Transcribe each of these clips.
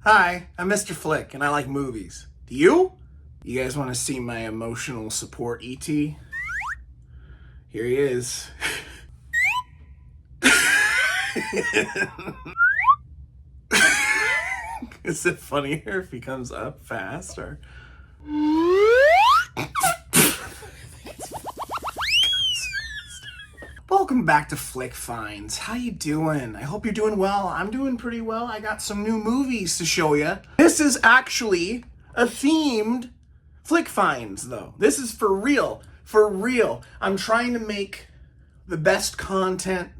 Hi, I'm Mr. Flick, and I like movies. Do you? You guys want to see my emotional support E.T.? Here he is. Is it funnier if he comes up fast or? Welcome back to Flick Finds. How you doing? I hope you're doing well. I'm doing pretty well. I got some new movies to show you. This is actually a themed Flick Finds, though. This is for real. For real. I'm trying to make the best content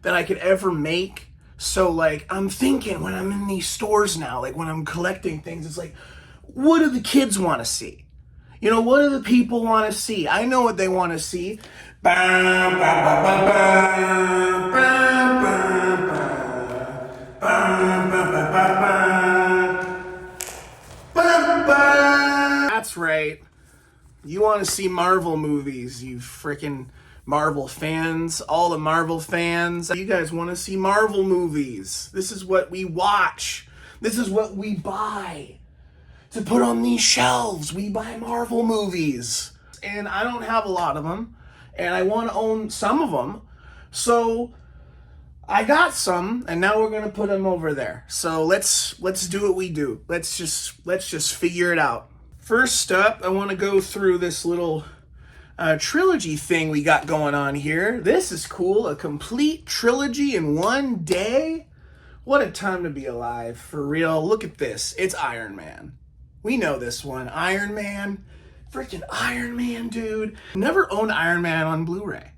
that I could ever make. So, like, I'm thinking when I'm in these stores now, like when I'm collecting things, it's like, what do the kids want to see? You know, what do the people want to see? I know what they want to see. That's right. You want to see Marvel movies, you freaking Marvel fans, all the Marvel fans. You guys want to see Marvel movies. This is what we watch. This is what we buy to put on these shelves. We buy Marvel movies. And I don't have a lot of them. And I want to own some of them. So I got some, and now we're going to put them over there. So let's do what we do. Let's just figure it out. First up, I want to go through this little trilogy thing we got going on here. This is cool. A complete trilogy in one day. What a time to be alive, for real. Look at this. It's Iron Man. We know this one. Iron Man. Freaking Iron Man, dude. Never owned Iron Man on Blu-ray.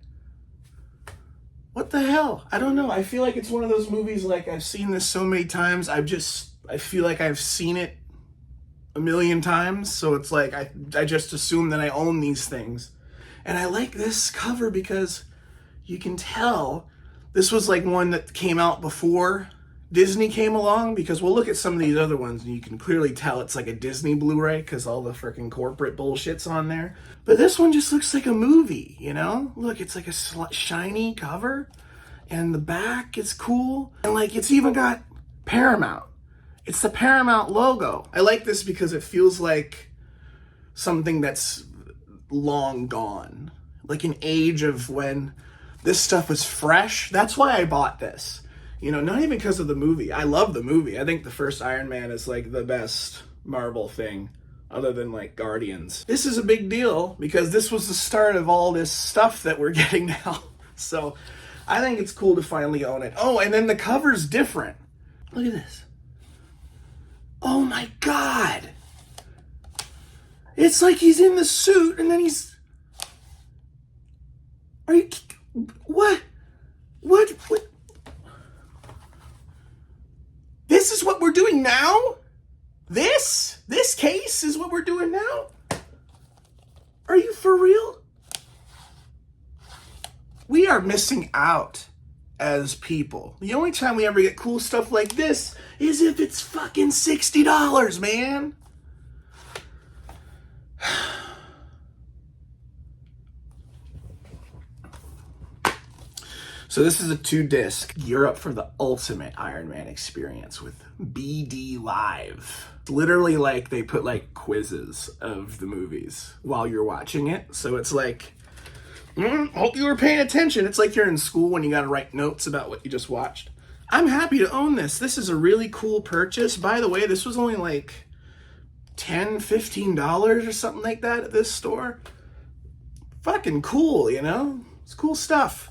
What the hell? I don't know. I feel like it's one of those movies, like, I've seen this so many times. I feel like I've seen it a million times. So it's like, I just assume that I own these things. And I like this cover because you can tell this was like one that came out before Disney came along, because we'll look at some of these other ones and you can clearly tell it's like a Disney Blu-ray because all the freaking corporate bullshit's on there. But this one just looks like a movie, you know? Look, it's like a shiny cover and the back is cool. And like, it's even got Paramount. It's the Paramount logo. I like this because it feels like something that's long gone. Like an age of when this stuff was fresh. That's why I bought this. You know, not even because of the movie. I love the movie. I think the first Iron Man is like the best Marvel thing, other than like Guardians. This is a big deal because this was the start of all this stuff that we're getting now. So I think it's cool to finally own it. Oh, and then the cover's different. Look at this. Oh my God. It's like he's in the suit and then he's... Are you... What? What? This is what we're doing now? This case is what we're doing now? Are you for real? We are missing out as people. The only time we ever get cool stuff like this is if it's fucking $60, man. So this is a 2-disc. You're up for the ultimate Iron Man experience with BD Live. It's literally like they put like quizzes of the movies while you're watching it. So it's like, hope you were paying attention. It's like you're in school when you gotta write notes about what you just watched. I'm happy to own this. This is a really cool purchase. By the way, this was only like $10, $15 or something like that at this store. Fucking cool, you know? It's cool stuff.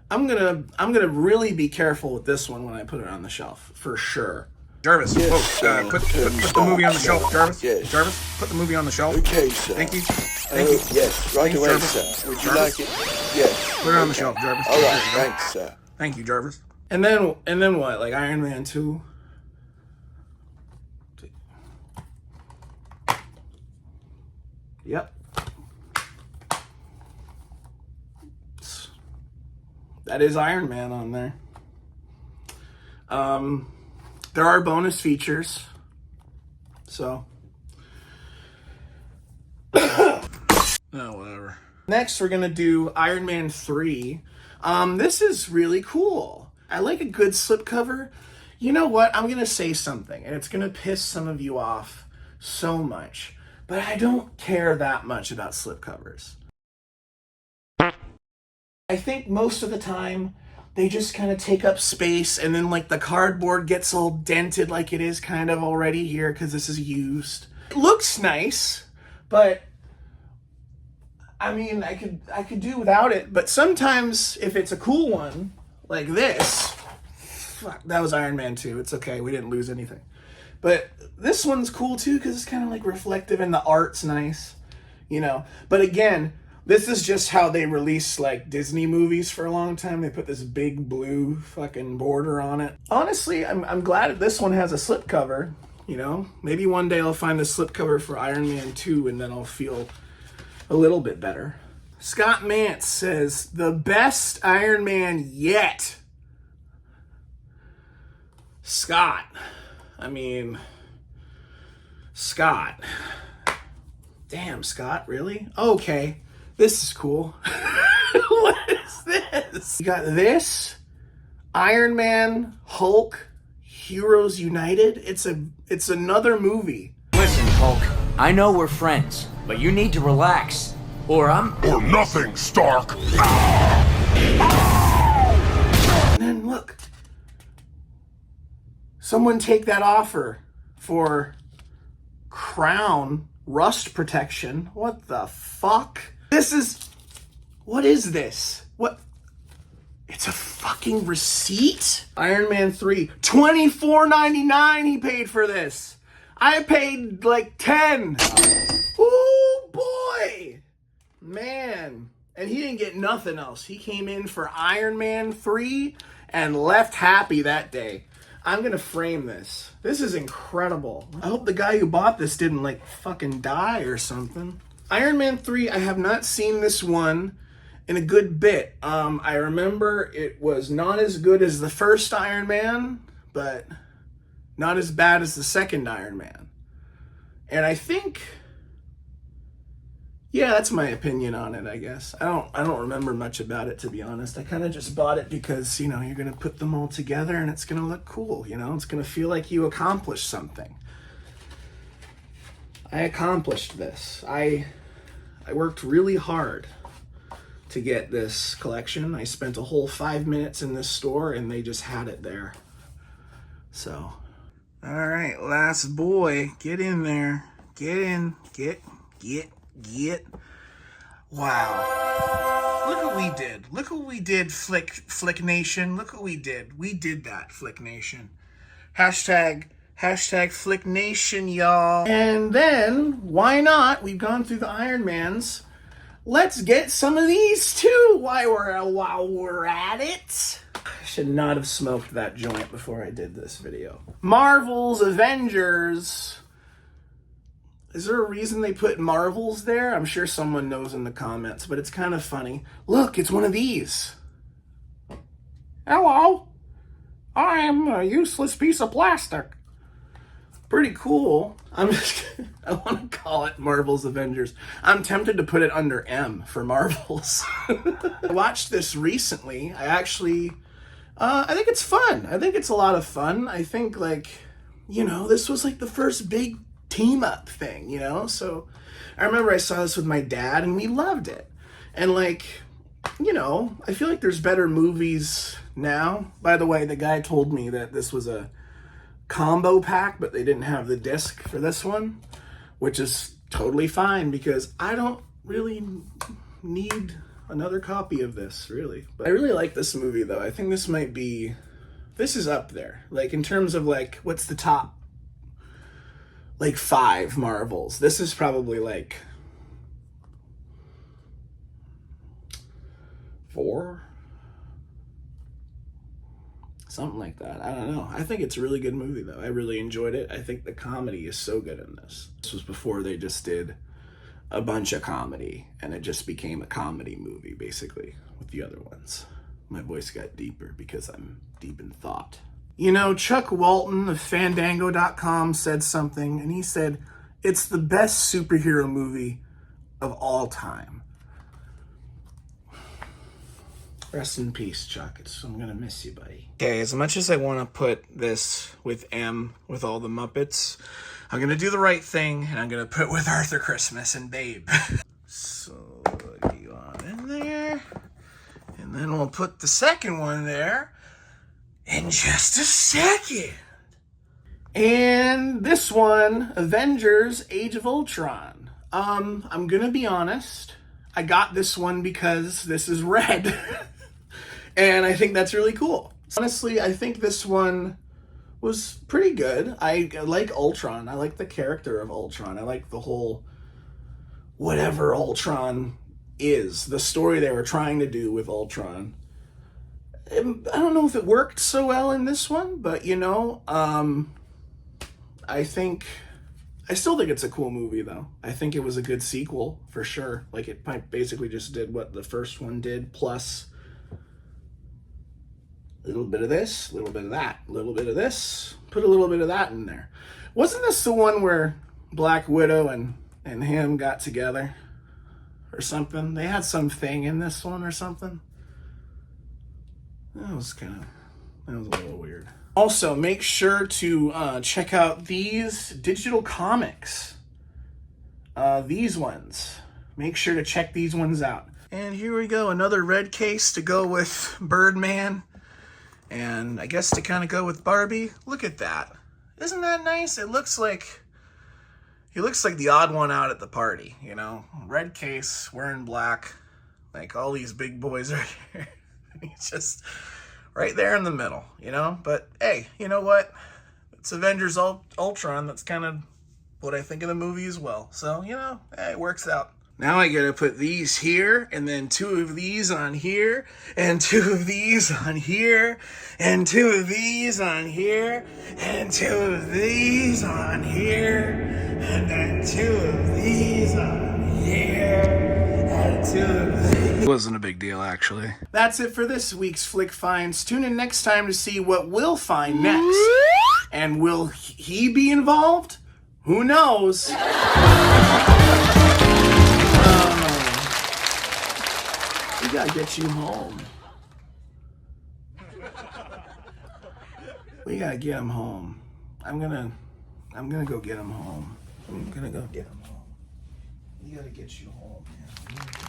I'm gonna really be careful with this one when I put it on the shelf, for sure. Jarvis, Yes, put the movie on the shelf, Jarvis. Yes. Jarvis, put the movie on the shelf. Okay, sir. Thank you. Thank you. Yes, right Thanks, away, Jarvis. sir. Would you Jarvis? like it? Yes. Put it on the shelf, Jarvis. All There right, you go. thanks, sir. Thank you, Jarvis. And then what? Like Iron Man 2? Yep. That is Iron Man on there. There are bonus features. So. Oh, whatever. Next, we're going to do Iron Man 3. This is really cool. I like a good slipcover You know what? I'm going to say something, and it's going to piss some of you off so much, but I don't care that much about slipcovers. I think most of the time, they just kind of take up space, and then like the cardboard gets all dented like it is kind of already here because this is used. It looks nice, but I mean, I could do without it, but sometimes if it's a cool one like this, fuck, that was Iron Man 2. It's okay, we didn't lose anything. But this one's cool too because it's kind of like reflective and the art's nice, you know. But again, this is just how they release like Disney movies for a long time. They put this big blue fucking border on it. Honestly, I'm glad this one has a slipcover, you know. Maybe one day I'll find the slipcover for Iron Man 2 and then I'll feel a little bit better. Scott Mance says, the best Iron Man yet. Scott. I mean, Scott. Damn, Scott, really? Okay, this is cool. What is this? You got this, Iron Man, Hulk, Heroes United. It's another movie. Listen, Hulk, I know we're friends, but you need to relax, or nothing, Stark! And then look. Someone take that offer for crown rust protection. What the fuck? What is this? What? It's a fucking receipt? Iron Man 3, $24.99 he paid for this. I paid like 10. Oh boy. Man. And he didn't get nothing else. He came in for Iron Man 3 and left happy that day. I'm gonna frame this. This is incredible. I hope the guy who bought this didn't like fucking die or something. Iron Man 3, I have not seen this one in a good bit. I remember it was not as good as the first Iron Man, but not as bad as the second Iron Man. And I think, yeah, that's my opinion on it, I guess. I don't remember much about it, to be honest. I kind of just bought it because, you know, you're going to put them all together and it's going to look cool, you know? It's going to feel like you accomplished something. I accomplished this. I worked really hard to get this collection. I spent a whole 5 minutes in this store and they just had it there. So, all right, last boy, get in there. Get in, get. Wow. Look what we did. Look what we did, Flick Nation. Look what we did. We did that, Flick Nation. Hashtag Flick Nation, y'all. And then, why not? We've gone through the Iron Mans. Let's get some of these too while we're at it. I should not have smoked that joint before I did this video. Marvel's Avengers. Is there a reason they put Marvels there? I'm sure someone knows in the comments, but it's kind of funny. Look, it's one of these. Hello. I am a useless piece of plastic. Pretty cool. I want to call it Marvel's Avengers. I'm tempted to put it under M for Marvels. I watched this recently. I think it's fun. I think it's a lot of fun. I think, like, you know, this was like the first big team up thing, you know? So I remember I saw this with my dad and we loved it. And like, you know, I feel like there's better movies now. By the way, the guy told me that this was a combo pack, but they didn't have the disc for this one, which is totally fine because I don't really need another copy of this, really. But I really like this movie though. I think this is up there. Like in terms of like, what's the top like 5 Marvels? This is probably like 4, something like that. I don't know. I think it's a really good movie though. I really enjoyed it. I think the comedy is so good in this. This was before they just did a bunch of comedy and it just became a comedy movie basically with the other ones. My voice got deeper because I'm deep in thought. You know, Chuck Walton of Fandango.com said something, and he said, it's the best superhero movie of all time. Rest in peace, Chuck. I'm gonna miss you, buddy. Okay, as much as I want to put this with M, with all the Muppets, I'm gonna do the right thing, and I'm gonna put with Arthur Christmas and Babe. So, get you on in there. And then we'll put the second one there in just a second. And this one, Avengers Age of Ultron. I'm gonna be honest. I got this one because this is red. And I think that's really cool. Honestly, I think this one was pretty good. I like Ultron. I like the character of Ultron. I like the whole whatever Ultron is, the story they were trying to do with Ultron. I don't know if it worked so well in this one, but you know, I still think it's a cool movie though. I think it was a good sequel for sure. Like it basically just did what the first one did, plus a little bit of this, a little bit of that, a little bit of this, put a little bit of that in there. Wasn't this the one where Black Widow and him got together or something? They had some thing in this one or something. That was a little weird. Also, make sure to check out these digital comics. These ones. Make sure to check these ones out. And here we go, another red case to go with Birdman. And I guess to kind of go with Barbie. Look at that. Isn't that nice? It looks like... He looks like the odd one out at the party, you know? Red case, wearing black. Like, all these big boys are here. He's just right there in the middle, you know? But, hey, you know what? It's Avengers Ultron. That's kind of what I think of the movie as well. So, you know, hey, it works out. Now I gotta put these here, and then 2 of these on here, and 2 of these on here, and 2 of these on here, and 2 of these on here, and then 2 of these on here, and 2 of these. It wasn't a big deal, actually. That's it for this week's Flick Finds. Tune in next time to see what we'll find next. And will he be involved? Who knows? We gotta get you home. We gotta get him home. I'm gonna go get him home. I'm gonna go get him home. We gotta get you home, man.